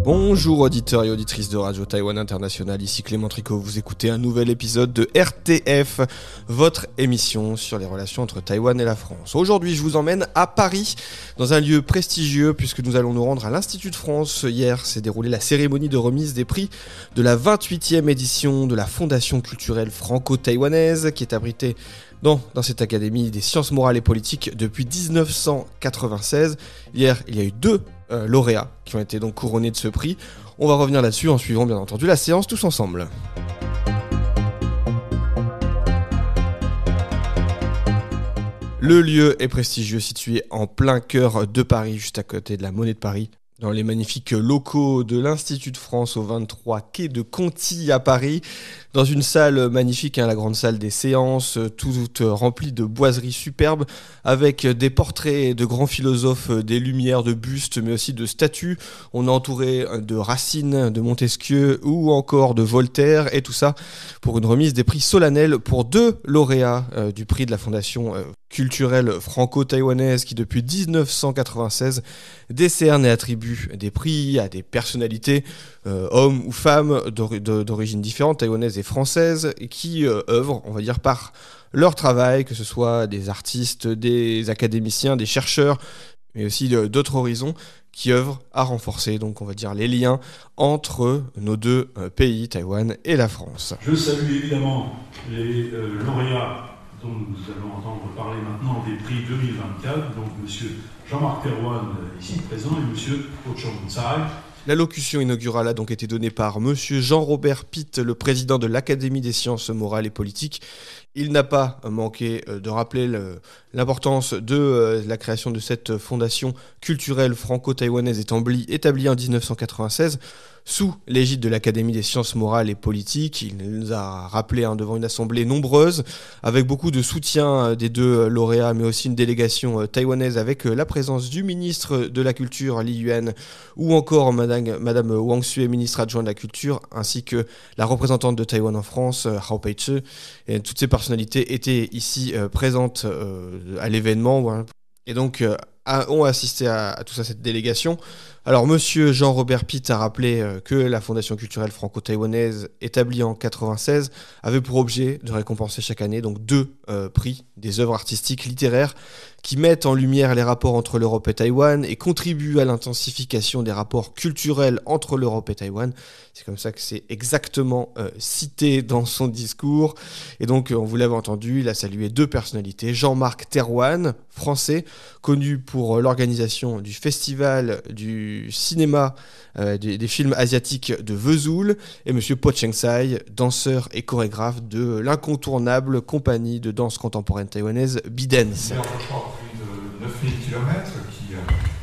Bonjour auditeurs et auditrices de Radio Taïwan International, ici Clément Tricot, vous écoutez un nouvel épisode de RTF, votre émission sur les relations entre Taïwan et la France. Aujourd'hui je vous emmène à Paris, dans un lieu prestigieux puisque nous allons nous rendre à l'Institut de France. Hier s'est déroulée la cérémonie de remise des prix de la 28e édition de la Fondation culturelle franco-taïwanaise qui est abritée dans cette académie des sciences morales et politiques depuis 1996. Hier, il y a eu deux lauréats qui ont été donc couronnés de ce prix. On va revenir là-dessus en suivant bien entendu la séance tous ensemble. Le lieu est prestigieux, situé en plein cœur de Paris, juste à côté de la Monnaie de Paris, dans les magnifiques locaux de l'Institut de France au 23 quai de Conti à Paris, dans une salle magnifique, la grande salle des séances, toute remplie de boiseries superbes, avec des portraits de grands philosophes, des lumières, de bustes, mais aussi de statues. On est entouré de Racine, de Montesquieu ou encore de Voltaire, et tout ça pour une remise des prix solennels pour deux lauréats du prix de la Fondation culturelle franco-taïwanaise qui depuis 1996 décerne et attribue des prix à des personnalités, hommes ou femmes d'origine différente, taïwanaises et françaises, qui œuvrent, on va dire, par leur travail, que ce soit des artistes, des académiciens, des chercheurs, mais aussi d'autres horizons, qui œuvrent à renforcer, donc on va dire, les liens entre nos deux pays, Taïwan et la France. Je salue évidemment les lauréats dont nous allons entendre parler maintenant des prix 2024, donc M. Jean-Marc Terrouane, ici présent, et M. Ho Chong-Tsai. L'allocution inaugurale a donc été donnée par M. Jean-Robert Pitt, le président de l'Académie des sciences morales et politiques. Il n'a pas manqué de rappeler l'importance de la création de cette fondation culturelle franco-taïwanaise établie en 1996 sous l'égide de l'Académie des sciences morales et politiques. Il nous a rappelé devant une assemblée nombreuse, avec beaucoup de soutien des deux lauréats, mais aussi une délégation taïwanaise avec la présence du ministre de la Culture, Li Yuan, ou encore Madame Wang Sue, ministre adjoint de la Culture, ainsi que la représentante de Taïwan en France, Hao Pei-che. Et toutes ces personnalités étaient ici présentes à l'événement, et donc ont assisté à tout ça, cette délégation. Alors, Monsieur Jean-Robert Pitt a rappelé que la Fondation culturelle franco-taïwanaise, établie en 1996, avait pour objet de récompenser chaque année donc deux prix des œuvres artistiques littéraires qui mettent en lumière les rapports entre l'Europe et Taïwan et contribuent à l'intensification des rapports culturels entre l'Europe et Taïwan. C'est comme ça que c'est exactement cité dans son discours. Et donc, on vous l'avez entendu, il a salué deux personnalités. Jean-Marc Terrouane, français, connu pour l'organisation du festival du cinéma des films asiatiques de Vesoul, et M. Ho Chong-Tsai, danseur et chorégraphe de l'incontournable compagnie de danse contemporaine taïwanaise Bidens. Il y a encore plus de 9000 km qui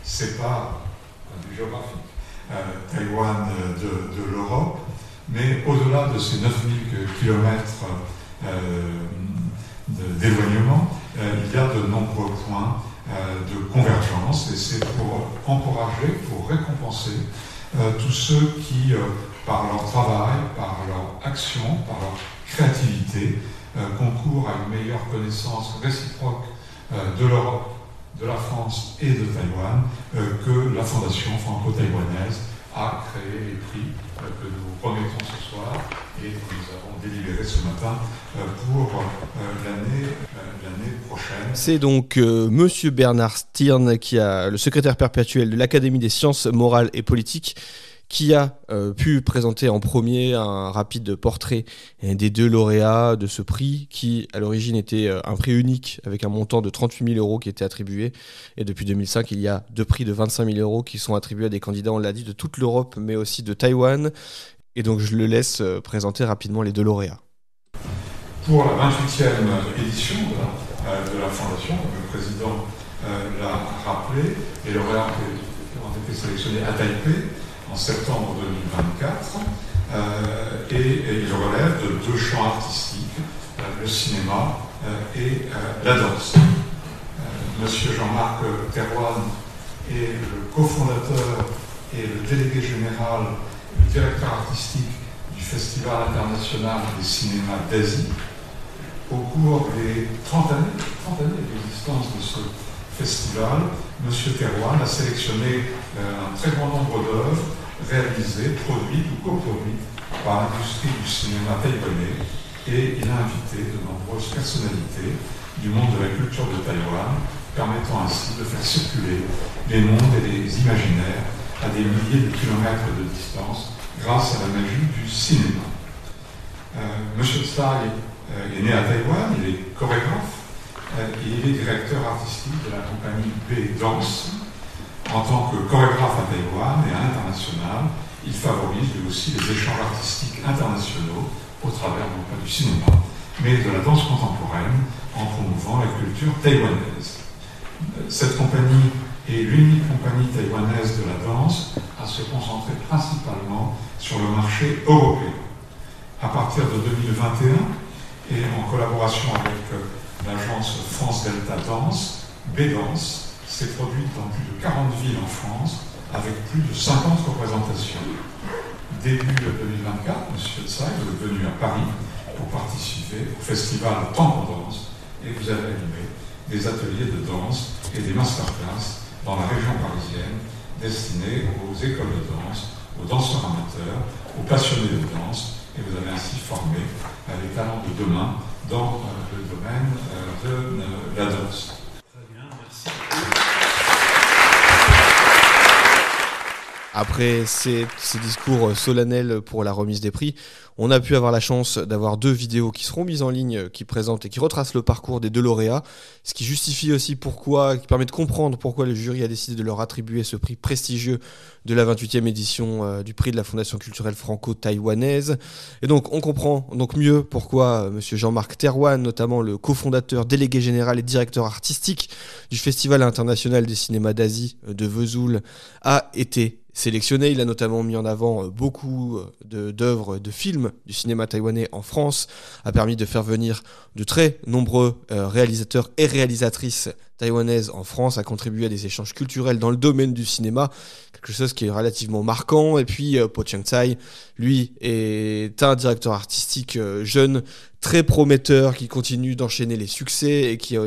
séparent du géographique Taïwan de l'Europe, mais au-delà de ces 9000 km d'éloignement, il y a de nombreux points de convergence, et c'est pour encourager, pour récompenser tous ceux qui, par leur travail, par leur action, par leur créativité, concourent à une meilleure connaissance réciproque de l'Europe, de la France et de Taïwan, que la Fondation franco-taïwanaise a créé les prix que nous remettons ce soir et que nous avons délibéré ce matin pour l'année prochaine. C'est donc Monsieur Bernard Stirn, le secrétaire perpétuel de l'Académie des sciences morales et politiques, qui a pu présenter en premier un rapide portrait des deux lauréats de ce prix, qui à l'origine était un prix unique avec un montant de 38 000 € qui était attribué. Et depuis 2005, il y a deux prix de 25 000 € qui sont attribués à des candidats, on l'a dit, de toute l'Europe, mais aussi de Taïwan. Et donc je le laisse présenter rapidement les deux lauréats. Pour la 28e édition de la Fondation, le président l'a rappelé, les lauréats ont été sélectionnés à Taipei en septembre 2024, et il relève de deux champs artistiques, le cinéma et la danse. Monsieur Jean-Marc Terrouane est le cofondateur et le délégué général, le directeur artistique du Festival international des cinémas d'Asie, au cours des 30 années d'existence de ce festival, M. Thérouane a sélectionné un très grand nombre d'œuvres réalisées, produites ou coproduites par l'industrie du cinéma taïwanais, et il a invité de nombreuses personnalités du monde de la culture de Taïwan, permettant ainsi de faire circuler les mondes et les imaginaires à des milliers de kilomètres de distance grâce à la magie du cinéma. M. Tsai est né à Taïwan, il est chorégraphe, et il est directeur artistique de la compagnie B-Dance. En tant que chorégraphe à Taïwan et à l'international, il favorise lui aussi les échanges artistiques internationaux au travers non pas du cinéma, mais de la danse contemporaine en promouvant la culture taïwanaise. Cette compagnie est l'unique compagnie taïwanaise de la danse à se concentrer principalement sur le marché européen. À partir de 2021, et en collaboration avec l'agence France Delta Danse, B-Dance s'est produite dans plus de 40 villes en France, avec plus de 50 représentations. Début 2024, M. Tsai est venu à Paris pour participer au festival Temps qu'on danse, et vous avez animé des ateliers de danse et des masterclass dans la région parisienne destinés aux écoles de danse, aux danseurs amateurs, aux passionnés de danse, et vous avez ainsi formé les talents de demain dans le domaine de la danse. Très bien, merci. Après ces discours solennels pour la remise des prix, on a pu avoir la chance d'avoir 2 vidéos qui seront mises en ligne, qui présentent et qui retracent le parcours des 2 lauréats, ce qui justifie aussi qui permet de comprendre pourquoi le jury a décidé de leur attribuer ce prix prestigieux de la 28e édition du prix de la Fondation culturelle franco-taïwanaise. Et donc on comprend donc mieux pourquoi M. Jean-Marc Thérouane, notamment le cofondateur, délégué général et directeur artistique du Festival international des cinémas d'Asie de Vesoul, a été sélectionné. Il a notamment mis en avant beaucoup d'œuvres de films du cinéma taïwanais en France, a permis de faire venir de très nombreux réalisateurs et réalisatrices taïwanaises en France, a contribué à des échanges culturels dans le domaine du cinéma, quelque chose qui est relativement marquant. Et puis Po Chang Tsai, lui, est un directeur artistique jeune, très prometteur, qui continue d'enchaîner les succès et qui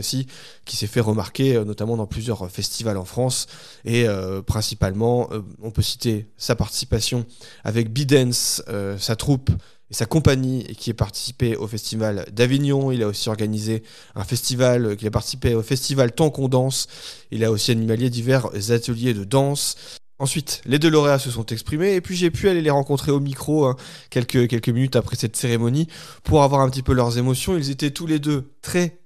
s'est fait remarquer notamment dans plusieurs festivals en France. Et principalement, on peut citer sa participation avec B-Dance, sa troupe et sa compagnie, et qui a participé au festival d'Avignon. Il a aussi organisé il a participé au festival Temps qu'on danse. Il a aussi animé divers ateliers de danse. Ensuite, les 2 lauréats se sont exprimés, et puis j'ai pu aller les rencontrer au micro quelques minutes après cette cérémonie pour avoir un petit peu leurs émotions. Ils étaient tous les 2 très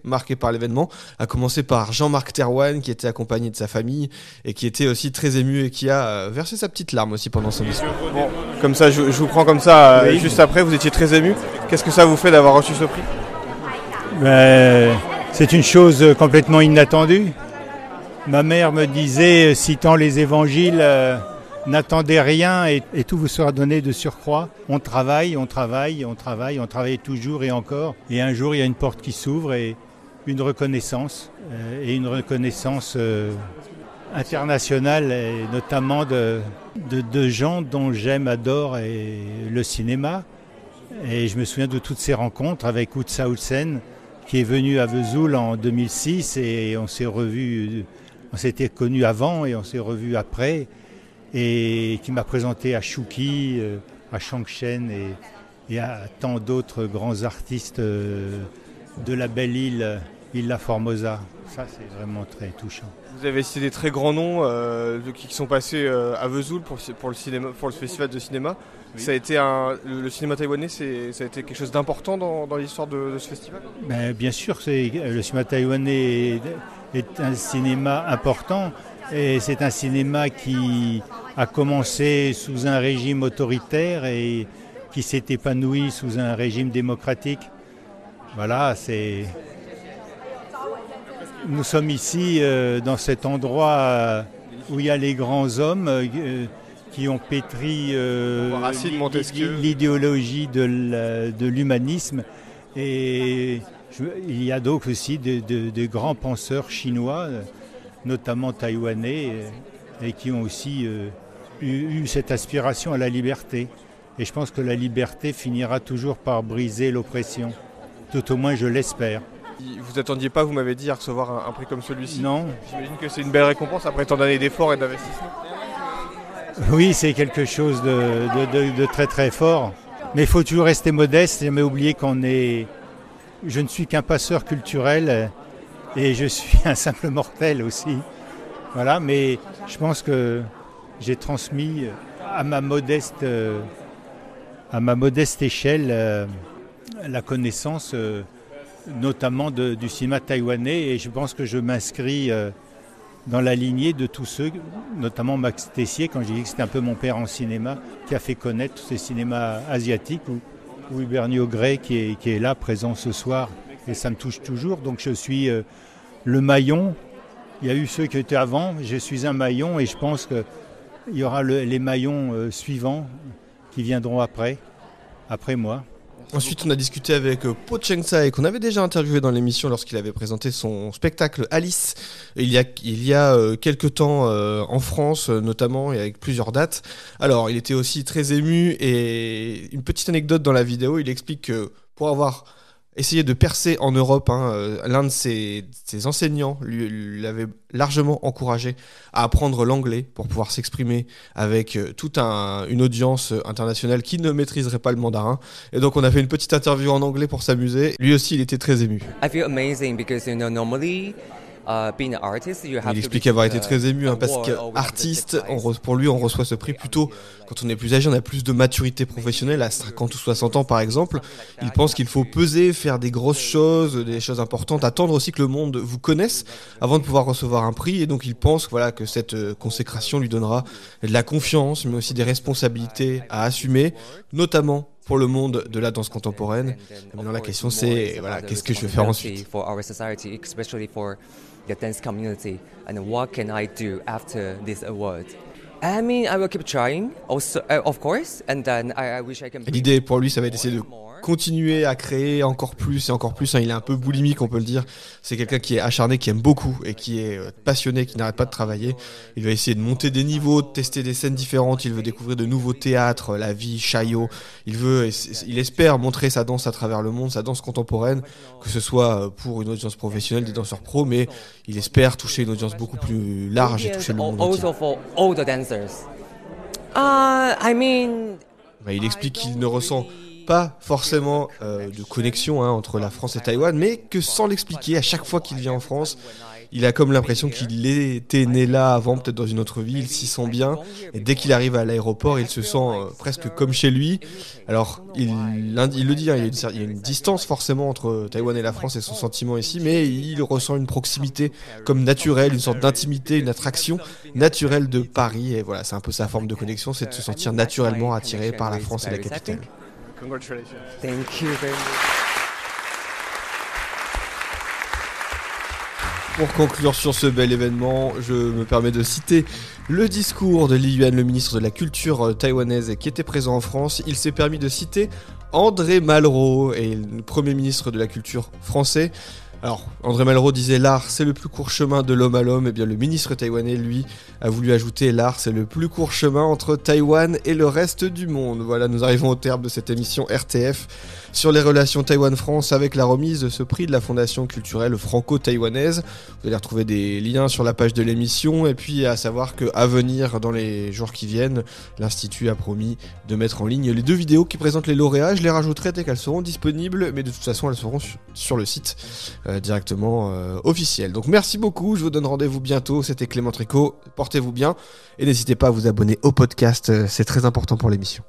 marqués par l'événement, à commencer par Jean-Marc Thérouane, qui était accompagné de sa famille et qui était aussi très ému et qui a versé sa petite larme aussi pendant son discours. Bon, comme ça, je vous prends comme ça, oui. Juste après, vous étiez très ému. Qu'est-ce que ça vous fait d'avoir reçu ce prix ? C'est une chose complètement inattendue. Ma mère me disait, citant les évangiles, n'attendez rien et tout vous sera donné de surcroît. On travaille toujours et encore. Et un jour, il y a une porte qui s'ouvre et une reconnaissance internationale, et notamment de gens dont j'aime, adore le cinéma. Et je me souviens de toutes ces rencontres avec Utsa Ulsen, qui est venu à Vesoul en 2006, et on s'était connus avant et on s'est revus après, et qui m'a présenté à Shuki, à Changshen et à tant d'autres grands artistes de la belle île La Formosa. Ça, c'est vraiment très touchant. Vous avez cité des très grands noms qui sont passés à Vesoul pour le festival de cinéma. Oui. Ça a été le cinéma taïwanais, ça a été quelque chose d'important dans l'histoire de ce festival ? Bien sûr, le cinéma taïwanais est un cinéma important, et c'est un cinéma qui a commencé sous un régime autoritaire et qui s'est épanoui sous un régime démocratique. Voilà, nous sommes ici dans cet endroit où il y a les grands hommes qui ont pétri l'idéologie de l'humanisme, et il y a donc aussi de grands penseurs chinois, notamment taïwanais, et qui ont aussi eu cette aspiration à la liberté. Et je pense que la liberté finira toujours par briser l'oppression. tout au moins je l'espère. Vous attendiez pas, vous m'avez dit, à recevoir un prix comme celui-ci? Non. J'imagine que c'est une belle récompense après tant d'années d'efforts et d'investissement. Oui, c'est quelque chose de très très fort. Mais il faut toujours rester modeste et jamais oublier je ne suis qu'un passeur culturel et je suis un simple mortel aussi. Voilà, mais je pense que j'ai transmis à ma modeste échelle la connaissance notamment du cinéma taïwanais, et je pense que je m'inscris dans la lignée de tous ceux, notamment Max Tessier, quand j'ai dit que c'était un peu mon père en cinéma, qui a fait connaître tous ces cinémas asiatiques, ou Bernie Gray qui est là, présent ce soir, et ça me touche toujours. Donc je suis le maillon. Il y a eu ceux qui étaient avant, je suis un maillon, et je pense qu'il y aura les maillons suivants qui viendront après moi. Ensuite, on a discuté avec Po Cheng-sai, qu'on avait déjà interviewé dans l'émission lorsqu'il avait présenté son spectacle Alice il y a quelques temps en France notamment, et avec plusieurs dates. Alors, il était aussi très ému, et une petite anecdote dans la vidéo, il explique que pour avoir essayé de percer en Europe, l'un de ses enseignants l'avait largement encouragé à apprendre l'anglais pour pouvoir s'exprimer avec toute une audience internationale qui ne maîtriserait pas le mandarin. Et donc on a fait une petite interview en anglais pour s'amuser. Lui aussi, il était très ému. I feel amazing because normally being an artist, you have il explique avoir été très ému parce qu'artiste, pour lui, on reçoit ce prix plutôt quand on est plus âgé, on a plus de maturité professionnelle, à 50 ou 60 ans par exemple. Il pense qu'il faut peser, faire des grosses choses, des choses importantes, attendre aussi que le monde vous connaisse avant de pouvoir recevoir un prix. Et donc il pense que cette consécration lui donnera de la confiance, mais aussi des responsabilités à assumer, notamment pour le monde de la danse contemporaine. Maintenant la question c'est, qu'est-ce que je vais faire ensuite? The dance community, and what can I do after this award? I mean, I will keep trying, also, of course, and then I wish I can. L'idée pour lui, ça va être d'essayer de continuer à créer encore plus et encore plus. Il est un peu boulimique, on peut le dire. C'est quelqu'un qui est acharné, qui aime beaucoup et qui est passionné, qui n'arrête pas de travailler. Il va essayer de monter des niveaux, de tester des scènes différentes. Il veut découvrir de nouveaux théâtres, la vie, Chaillot. Il espère montrer sa danse à travers le monde, sa danse contemporaine, que ce soit pour une audience professionnelle, des danseurs pros, mais il espère toucher une audience beaucoup plus large et toucher le monde entier. Also for all the dancers. Il explique qu'il ne ressent pas forcément de connexion entre la France et Taïwan, mais que sans l'expliquer, à chaque fois qu'il vient en France, il a comme l'impression qu'il était né là avant, peut-être dans une autre vie, il s'y sent bien, et dès qu'il arrive à l'aéroport, il se sent presque comme chez lui. Alors, il le dit, il y a une distance forcément entre Taïwan et la France et son sentiment ici, mais il ressent une proximité comme naturelle, une sorte d'intimité, une attraction naturelle de Paris, et voilà, c'est un peu sa forme de connexion, c'est de se sentir naturellement attiré par la France et la capitale. Congratulations. Thank you very much. Pour conclure sur ce bel événement, je me permets de citer le discours de Li Yuan, le ministre de la Culture taïwanaise qui était présent en France. Il s'est permis de citer André Malraux, le Premier ministre de la Culture français. Alors, André Malraux disait « L'art, c'est le plus court chemin de l'homme à l'homme ». Eh bien, le ministre taïwanais, lui, a voulu ajouter « L'art, c'est le plus court chemin entre Taïwan et le reste du monde ». Voilà, nous arrivons au terme de cette émission RTF sur les relations Taïwan-France avec la remise de ce prix de la Fondation culturelle franco-taïwanaise. Vous allez retrouver des liens sur la page de l'émission, et puis à savoir qu'à venir, dans les jours qui viennent, l'Institut a promis de mettre en ligne les 2 vidéos qui présentent les lauréats. Je les rajouterai dès qu'elles seront disponibles, mais de toute façon, elles seront sur le site directement officiel. Donc merci beaucoup, je vous donne rendez-vous bientôt. C'était Clément Tricot, portez-vous bien et n'hésitez pas à vous abonner au podcast, c'est très important pour l'émission.